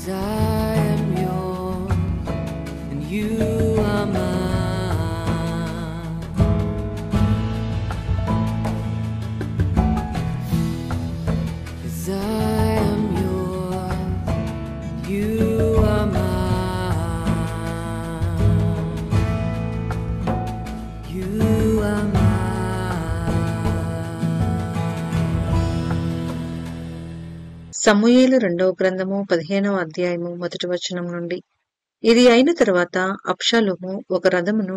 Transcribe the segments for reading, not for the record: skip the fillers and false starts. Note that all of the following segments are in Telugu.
'Cause I am yours and you are mine. 'Cause I am yours and you are mine. You are mine. సమూయేలు రెండవ గ్రంథము 15వ అధ్యాయము మొదటి వచనం నుండి. ఇది అయిన తరువాత అబ్షాలోము ఒక రథమును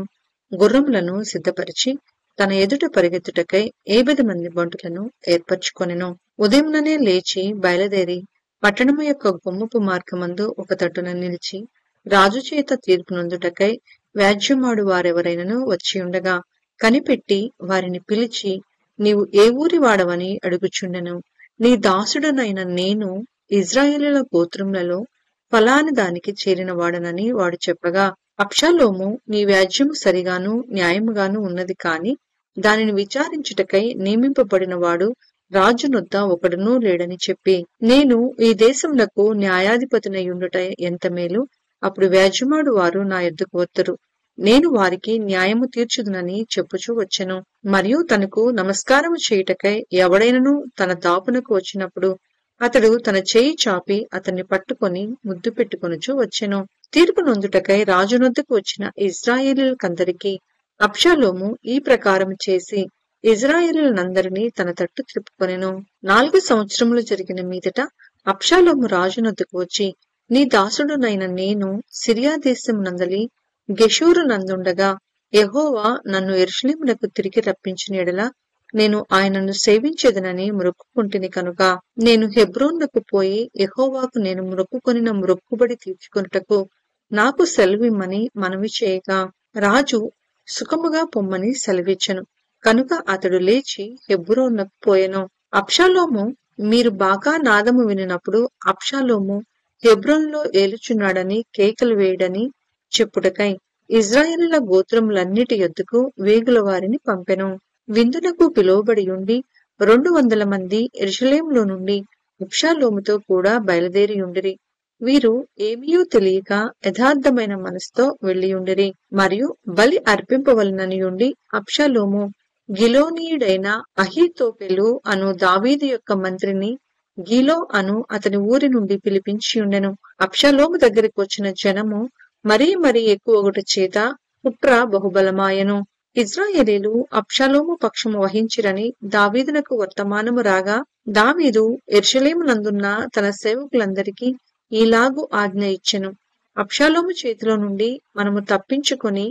గుర్రములను సిద్ధపరిచి తన ఎదుట పరిగెత్తుటకై 80 మంది బంటులను ఏర్పరచుకొనెను. ఉదయముననే లేచి బయలుదేరి పట్టణము యొక్క గుమ్మపు మార్గమందు ఒక తట్టున నిలిచి రాజు చేత తీర్పు నొందుటకై వ్యాజ్యమాడు వారెవరైనను వచ్చి ఉండగా కనిపెట్టి వారిని పిలిచి, నీవు ఏ ఊరి వాడవని అడుగుచుండెను. నీ దాసుడనైన నేను ఇజ్రాయేలుల గోత్రములలో ఫలాని దానికి చేరిన వాడనని వాడు చెప్పగా, అబ్షాలోము, నీ వ్యాజ్యము సరిగాను న్యాయముగాను ఉన్నది కాని దానిని విచారించుటకై నియమింపబడిన వాడు రాజునొద్ద ఒకడునూ లేడని చెప్పి, నేను ఈ దేశములకు న్యాయాధిపతినయుండుట ఎంత మేలు. అప్పుడు వ్యాజ్యమాడు వారు నా యొద్దకు వత్తురు, నేను వారికి న్యాయము తీర్చుదునని చెప్పుచూ వచ్చెను. మరియు తనకు నమస్కారము చేయుటకై ఎవడైనను తన దాపునకు వచ్చినప్పుడు అతడు తన చేయి చాపి అతన్ని పట్టుకొని ముద్దు పెట్టుకొనుచూ వచ్చెను. తీర్పు నొందుటకై రాజునొద్దకు వచ్చిన ఇజ్రాయేలీలకందరికీ అబ్షాలోము ఈ ప్రకారం చేసి ఇజ్రాయేలీలందరినీ తన తట్టు త్రిప్పుకొనెను. 4 సంవత్సరములు జరిగిన మీదట అబ్షాలోము రాజునొద్దకు వచ్చి, నీ దాసుడునైన నేను సిరియా దేశమునందలి గెషూరు నందుండగా యెహోవా నన్ను యెరూషలేమునకు తిరిగి రప్పించిన యెడల నేను ఆయనను సేవించేదనని మొక్కుకొంటిని కనుక నేను హెబ్రోనుకు పోయి యెహోవాకు నేను మొక్కుకొనిన మొక్కుబడి తీర్చుకొనుటకు నాకు సెలవిమ్మని మనవి చేయగా రాజు సుఖముగా పొమ్మని సెలవిచ్చెను. కనుక అతడు లేచి హెబ్రోనుకు పోయెను. అబ్షాలోము మీరు బాగా నాదము వినినప్పుడు అబ్షాలోము హెబ్రోనులో ఏలుచున్నాడని కేకలు వేయడని చెప్పుటకై ఇజ్రాయేలుల గోత్రములన్నిటి యొద్దకు వేగుల వారిని పంపెను. విందునకు పిలువబడి ఉండి 200 మంది యెరూషలేములో నుండి అబ్షాలోముతో కూడా బయలుదేరియుండిరి. వీరు ఏమీయూ తెలియక యథార్థమైన మనసుతో వెళ్ళియుండిరి. మరియు బలి అర్పింపవలననియుండి అబ్షాలోము గిలోనీయుడైన అహీతోపెలు అను దావీదు యొక్క మంత్రిని గిలో అను అతని ఊరి నుండి పిలిపించియుండెను. అబ్షాలోము దగ్గరికి వచ్చిన జనము మరీ ఎక్కువగుట చేత కుట్ర బహుబలమాయెను. ఇజ్రాయేలీలు అబ్షాలోము పక్షము వహించిరని దావీదునకు వర్తమానము రాగా దావీదు యెరూషలేమునందున్న తన సేవకులందరికీ ఈలాగు ఆజ్ఞ ఇచ్చెను, అబ్షాలోము చేతిలో నుండి మనము తప్పించుకొని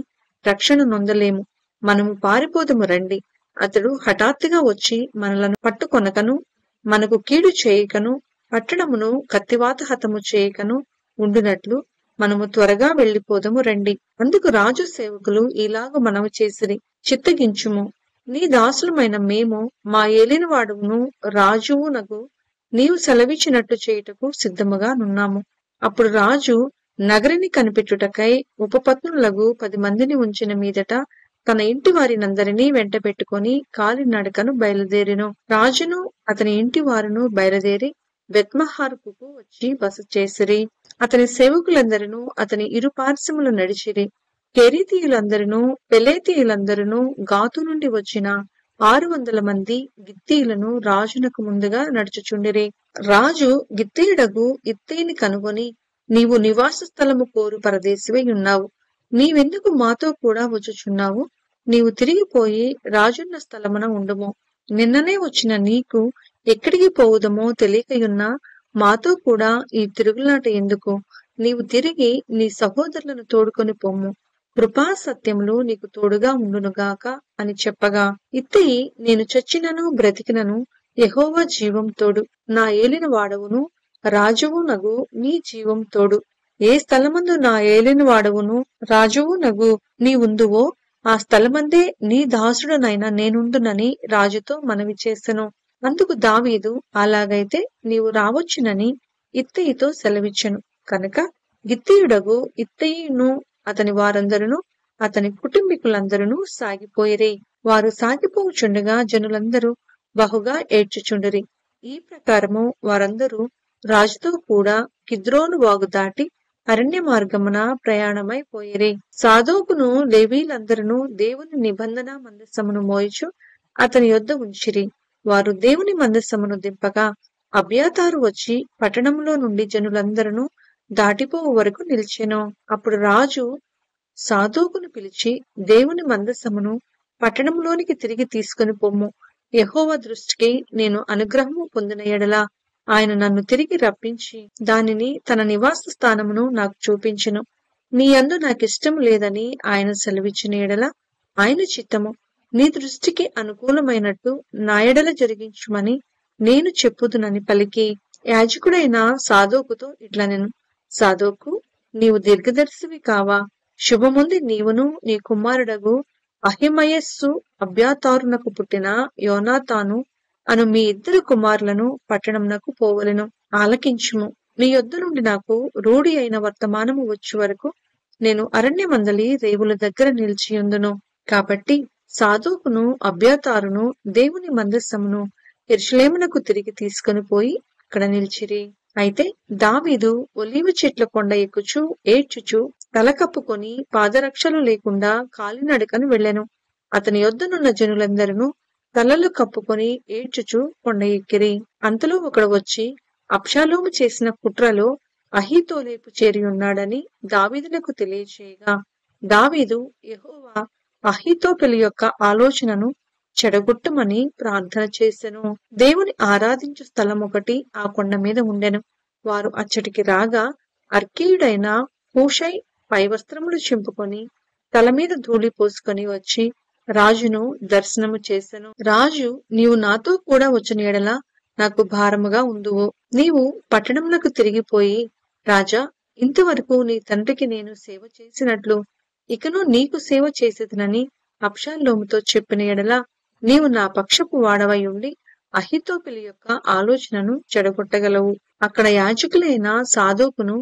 రక్షణ నొందలేము. మనము పారిపోదుము రండి. అతడు హఠాత్తుగా వచ్చి మనలను పట్టుకొనకను మనకు కీడు చేయకను పట్టణమును కత్తివాత హతము చేయకను ఉండునట్లు మనము త్వరగా వెళ్లిపోదము రండి. అందుకు రాజు సేవకులు ఇలాగు మనవి చేసిరి, చిత్తగించుము, నీ దాసులమైన మేము మా ఏలినవాడును రాజువునకు నీవు సెలవిచ్చినట్టు చేయుటకు సిద్ధముగా నున్నాము. అప్పుడు రాజు నగరిని కనిపెట్టుటకై ఉపపత్నులకు 10 మందిని ఉంచిన మీదట తన ఇంటి వారినందరినీ వెంట పెట్టుకుని కాలినడకను బయలుదేరెను. రాజును అతని ఇంటి వారును బయలుదేరి బెత్మహారుకు వచ్చి బస చేసిరి. అతని సేవకులందరినూ అతని ఇరు పార్శ్వములు నడిచిరి. కెరీతీయులందరినూ పెలేతీయులందరినూ గాతు నుండి వచ్చిన 600 మంది గిత్తీయులను రాజునకు ముందుగా నడుచుచుండిరి. రాజు గిత్తీయుడగు ఇత్తయిని కనుగొని, నీవు నివాస స్థలము కోరు పరదేశివై ఉన్నావు. నీవెందుకు మాతో కూడా వచ్చుచున్నావు? నీవు తిరిగిపోయి రాజున్న స్థలమున ఉండుము. నిన్ననే వచ్చిన నీకు ఎక్కడికి పోవుదమో తెలియకయున్నా మాతో కూడా ఈ తిరుగులాట ఎందుకు? నీవు తిరిగి నీ సహోదరులను తోడుకొని పొమ్ము. కృపా సత్యములు నీకు తోడుగా ఉండునుగాక అని చెప్పగా, ఇత్తయి, నేను చచ్చినను బ్రతికినను యెహోవా జీవం తోడు, నా ఏలిన వాడవును రాజువు నగు నీ జీవం తోడు. ఏ స్థలమందు నా ఏలిన వాడవును రాజువు నగు నీ ఉందువో ఆ స్థలమందే నీ దాసుడనైనా నేనుందునని రాజుతో మనవి చేసెను. అందుకు దావీదు, అలాగైతే నీవు రావచ్చునని ఇత్తయితో సెలవిచ్చెను. కనుక గిత్తీయుడగు ఇత్తయిను అతని వారందరూ అతని కుటుంబీకులందరూ సాగిపోయిరి. వారు సాగిపోవుచుండగా జనులందరూ బహుగా ఏడ్చుచుండిరి. ఈ ప్రకారము వారందరూ రాజుతో కూడా కిద్రోను వాగు దాటి అరణ్య మార్గమున ప్రయాణమైపోయిరి. సాదోకును లేవీలందరూ దేవుని నిబంధన మందసమును మోయిచు అతని యొద్ద ఉంచిరి. వారు దేవుని మందసమును దింపగా అబ్యాతారు వచ్చి పట్టణంలో నుండి జనులందరూ దాటిపోవు వరకు నిలిచెను. అప్పుడు రాజు సాదోకును పిలిచి, దేవుని మందసమును పట్టణంలోనికి తిరిగి తీసుకుని పొమ్ము. యెహోవా దృష్టికి నేను అనుగ్రహము పొందిన ఎడల ఆయన నన్ను తిరిగి రప్పించి దానిని తన నివాస స్థానమును నాకు చూపించెను. నీ యందు నాకిష్టం లేదని ఆయన సెలవిచ్చిన ఎడల ఆయన చిత్తము నీ దృష్టికి అనుకూలమైనట్టు నా ఎడల జరిగించుమని నేను చెప్పుదునని పలికి, యాజకుడైన సాదోకుతో ఇట్లనెను, సాదోకు, నీవు దీర్ఘదర్శివి కావా? శుభముంది నీవును నీ కుమారుడగు అహిమయస్సు అబ్యాతారునకు పుట్టిన యోనాతాను అను మీ ఇద్దరు కుమారులను పట్టణంనకు పోవలెను. ఆలకించుము. నీ యొద్ద నుండి నాకు రూఢి అయిన వర్తమానము వచ్చు వరకు నేను అరణ్య మందలి రేవుల దగ్గర నిలిచియుందును. కాబట్టి సాదోకును అబ్యాతారును దేవుని మందస్సమును యెరూషలేమునకు తిరిగి తీసుకొని పోయి అక్కడ నిలిచిరి. అయితే దావీదు ఒలీవ చెట్ల కొండ ఎక్కుచు ఏడ్చుచు తల కప్పుకొని పాదరక్షలు లేకుండా కాలినడకను వెళ్ళెను. అతని యొద్దనున్న జనులందరూ తలలు కప్పుకొని ఏడ్చుచు కొండ ఎక్కిరి. అంతలో ఒకడు వచ్చి అబ్షాలోము చేసిన కుట్రలో అహీతోలేపు చేరి ఉన్నాడని దావీదునకు తెలియచేయగా, దావీదు యెహోవా అహీతోపెలు యొక్క ఆలోచనను చెడగొట్టమని ప్రార్థన చేసెను. దేవుని ఆరాధించు స్థలం ఒకటి ఆ కొండ మీద ఉండెను. వారు అచ్చటికి రాగా అర్కీయుడైన హూషై పై వస్త్రములు చింపుకొని తల మీద ధూళి పోసుకొని వచ్చి రాజును దర్శనము చేసెను. రాజు, నీవు నాతో కూడా వచ్చిన ఎడల నాకు భారముగా ఉందువు. నీవు పట్టణములకు తిరిగిపోయి, రాజా, ఇంతవరకు నీ తండ్రికి నేను సేవ చేసినట్లు ఇకను నీకు సేవ చేసేదనని అబ్షాలోముతో చెప్పిన ఎడల నీవు నా పక్షపు వాడవై ఉండి అహీతోపెలు యొక్క ఆలోచనను చెడగొట్టగలవు. అక్కడ యాజకులైన సాదోకును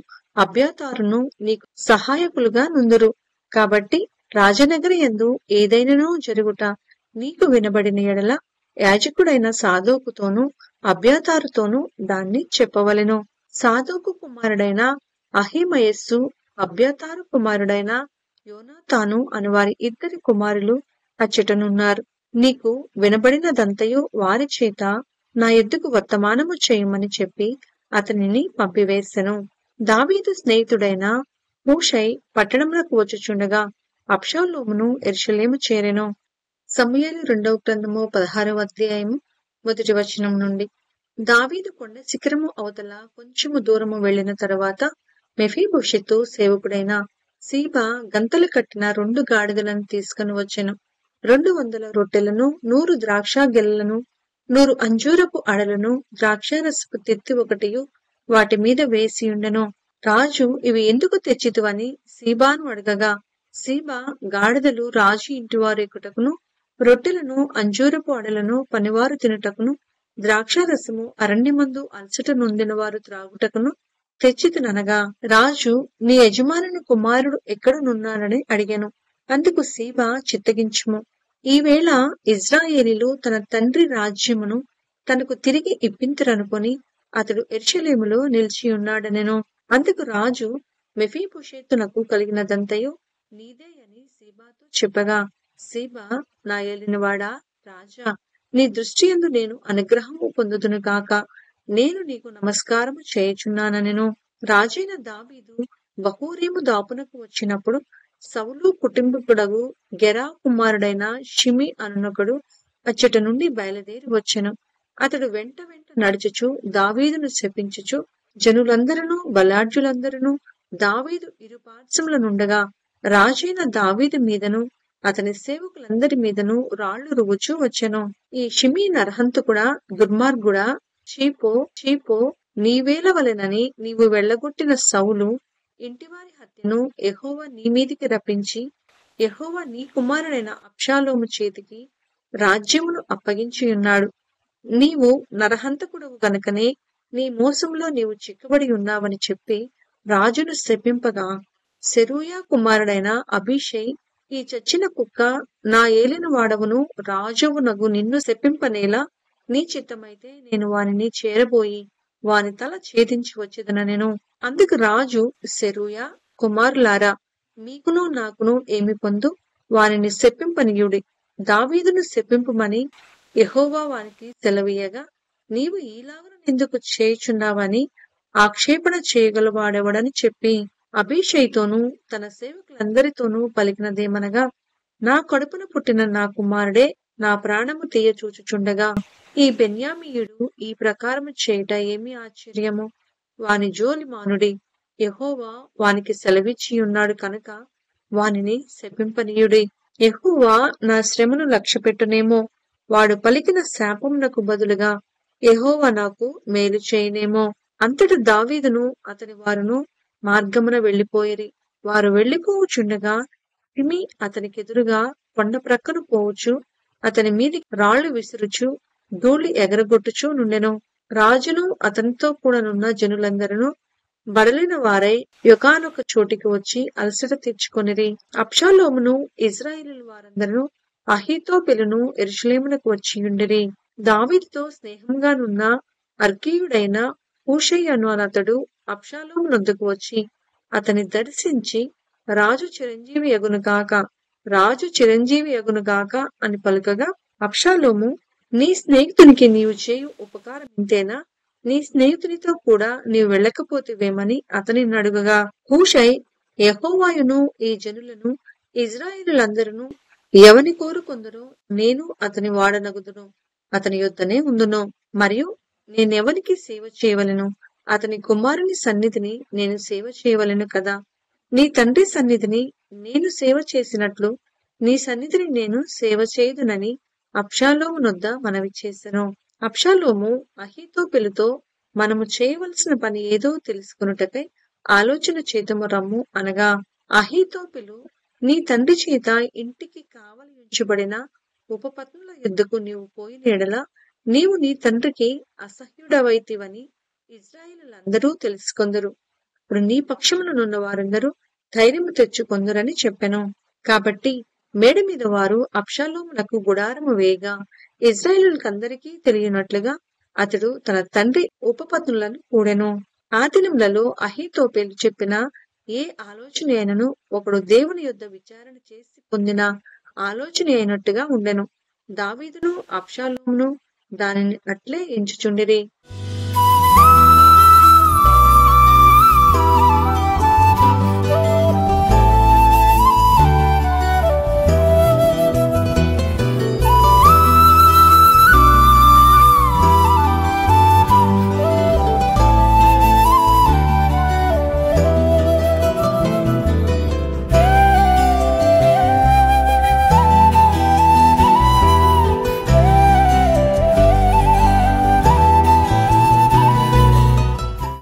అబ్యాతారును నీకు సహాయకులుగా నుందురు. కాబట్టి రాజనగరి యందు ఏదైనను జరుగుట నీకు వినబడిన ఎడల యాజకుడైన సాదోకుతోనూ అబ్యాతారుతోనూ దాన్ని చెప్పవలెను. సాదోకు కుమారుడైన అహిమయస్సు అబ్యాతారు కుమారుడైన యోనాతాను అనువారి ఇద్దరి కుమారులు అచ్చటనున్నారు. నీకు వినబడినదంతయు వారి చేత నా ఎద్దుకు వర్తమానము చేయమని చెప్పి అతనిని పంపివేసెను. దావీదు స్నేహితుడైన హూషై పట్టణమునకు వచ్చుచుండగా అబ్షాలోమును యెరూషలేము చేరెను. సమూయేలు 2వ గ్రంథము 16వ అధ్యాయము 1వ వచనం నుండి. దావీదు కొండ శిఖరము అవతల కొంచెము దూరము వెళ్లిన తరువాత మెఫీబోషెతు సేవకుడైన సీబా గంతలు కట్టిన 2 గాడిదలను తీసుకుని వచ్చెను. 200 రొట్టెలను, 100 ద్రాక్ష గెలలను, 100 అంజూరపు అడలను, ద్రాక్షారసపు తిత్తి ఒకటియు వాటి మీద వేసియుండెను. రాజు, ఇవి ఎందుకు తెచ్చితివని సీబాను అడగగా, సీబా, గాడిదలు రాజు ఇంటివారు ఎక్కుటకును, రొట్టెలను అంజూరపు అడలను పనివారు తినుటకును, ద్రాక్షారసము అరణ్యమందు అలసట నొందిన వారు త్రాగుటకును తెచ్చితిననగా, రాజు, నీ యజమానుని కుమారుడు ఎక్కడనున్నాడని అడిగెను. అందుకు సీబా, చిత్తగించుము, ఈవేళ ఇజ్రాయేలీలు తన తండ్రి రాజ్యమును తనకు తిరిగి ఇప్పింతురనుకొని అతడు యెరూషలేములో నిలిచియున్నాడనెను. అందుకు రాజు, మెఫీబోషెతునకు కలిగినదంతయు నీదే అని సీబాతో చెప్పగా, సీబా, నా ఏలినవాడా, రాజా, నీ దృష్టి యందు నేను అనుగ్రహము పొందుదును గాక, నేను నీకు నమస్కారము చేయుచున్నానెను. రాజైన దావీదు బహూరీము దాపునకు వచ్చినప్పుడు సౌలు కుటుంబకుడగు గెరా కుమారుడైన షిమి అనునొకడు అచ్చట నుండి బయలుదేరి వచ్చెను. అతడు వెంట నడుచుచు దావీదును శపించుచు, జనులందరూ బలాఢ్యులందరూ దావీదు ఇరుపార్శ్వముల నుండగా రాజైన దావీదు మీదను అతని సేవకులందరి మీదను రాళ్లు రువ్వుచూ వచ్చెను. ఈ షిమీ నరహంతకుడా, దుర్మార్గుడా, చీపో, నీవేలవలెనని నీవు వెళ్లగొట్టిన సౌలు ఇంటివారి హత్యను యెహోవా నీ మీదికి రప్పించి యెహోవా నీ కుమారుడైన అబ్షాలోము చేతికి రాజ్యమును అప్పగించియున్నాడు. నీవు నరహంతకుడవు గనుకనే నీ మోసంలో నీవు చిక్కుబడి ఉన్నావని చెప్పి రాజును శపింపగా, సెరూయా కుమారుడైన అబీషై, ఈ చచ్చిన కుక్క, నా ఏలిన వాడవును రాజువునగు నిన్ను శపింపనేలా నీ చిత్తమైతే నేను వానిని చేరబోయి వాని తల ఛేదించి వచ్చేదనెను. అందుకు రాజు, సెరూయా కుమారులారా, మీకును నాకును ఏమి పొందు? వానిని శపింపనీయుడి. దావీదును శపింపుమని యెహోవా వానికి సెలవీయగా, నీవు ఈలాగున ఎందుకు చేయుచున్నావని ఆక్షేపణ చేయగలవాడెవడని చెప్పి అబీషైతోనూ తన సేవకులందరితోనూ పలికినదేమనగా, నా కడుపున పుట్టిన నా కుమారుడే నా ప్రాణము తీయ చూచుచుండగా ఈ బెన్యామీయుడు ఈ ప్రకారము చేయుట ఏమి ఆశ్చర్యము? వాని జోలి మానుడి. యెహోవా వానికి సెలవిచ్చియున్నాడు కనుక వానిని శపింపనీయుడి. యెహోవా నా శ్రమను లక్ష్యపెట్టునేమో, వాడు పలికిన శాపమునకు బదులుగా యెహోవా నాకు మేలు చేయనేమో. అంతట దావీదును అతని వారును మార్గమున వెళ్లిపోయిరి. వారు వెళ్లిపోవుచుండగా షిమీ అతనికెదురుగా కొండ ప్రక్కను పోవచ్చు అతని మీదికి రాళ్లు విసురుచు ధూళి ఎగరగొట్టుచూ నుండెను. రాజును అతనితో కూడానున్న జనులందరూ బడలిన వారై యొకానొక చోటికి వచ్చి అలసట తీర్చుకొనిరి. అబ్షాలోమును ఇశ్రాయేలు వారందరూ అహీతోపెలును యెరూషలేమునకు వచ్చియుండిరి. దావీదుతో స్నేహంగానున్న అర్కీయుడైన హూషై అను అతడు అబ్షాలోము నొద్దకు వచ్చి అతని దర్శించి, రాజు చిరంజీవి యగునుగాక, రాజు చిరంజీవి యగునుగాక అని పలుకగా, అబ్షాలోము, నీ స్నేహితునికి నీవు చేయు ఉపకారం ఇంతేనా? నీ స్నేహితునితో కూడా నీవు వెళ్ళకపోతివేమని అతని అడుగగా, హూషై, యెహోవాయును ఈ జనులను ఇశ్రాయేలులందరూ ఎవని కోరుకొందరో నేను అతని వాడనగుదును, అతని యొద్దనే ఉందును. మరియు నేనెవనికి సేవ చేయవలెను? అతని కుమారుని సన్నిధిని నేను సేవ చేయవలెను కదా. నీ తండ్రి సన్నిధిని నేను సేవ చేసినట్లు నీ సన్నిధిని నేను సేవ చేయుదునని అబ్షాలోము నొద్ద మనవి చేసెను. అబ్షాలోము అహీతోపెలుతో, మనము చేయవలసిన పని ఏదో తెలుసుకొనుటకై ఆలోచన చేతుము రమ్ము అనగా, అహీతోపెలు, నీ తండ్రి చేత ఇంటికి కావలి ఉంచబడిన ఉపపత్నుల యుద్ధకు నీవు పోయిన ఎడల నీవు నీ తండ్రికి అసహ్యుడవైతివని ఇశ్రాయేలులందరూ తెలుసుకొందరు. ఇప్పుడు నీ పక్షమునున్న వారందరూ ధైర్యము తెచ్చుకొందురని చెప్పెను. కాబట్టి మేడ మీద వారు అబ్షాలోమునకు గుడారము వేయగా ఇశ్రాయేలుకందరికీ తెలియనట్లుగా అతడు తన తండ్రి ఉపపత్నులను కూడెను. ఆ దినములలో అహీతోపెలు చెప్పిన ఏ ఆలోచన అయినను ఒకడు దేవుని యొద్ద విచారణ చేసి పొందిన ఆలోచన అయినట్టుగా ఉండెను. దావీదును అబ్షాలోమును దానిని అట్లే ఎంచుచుండిరి.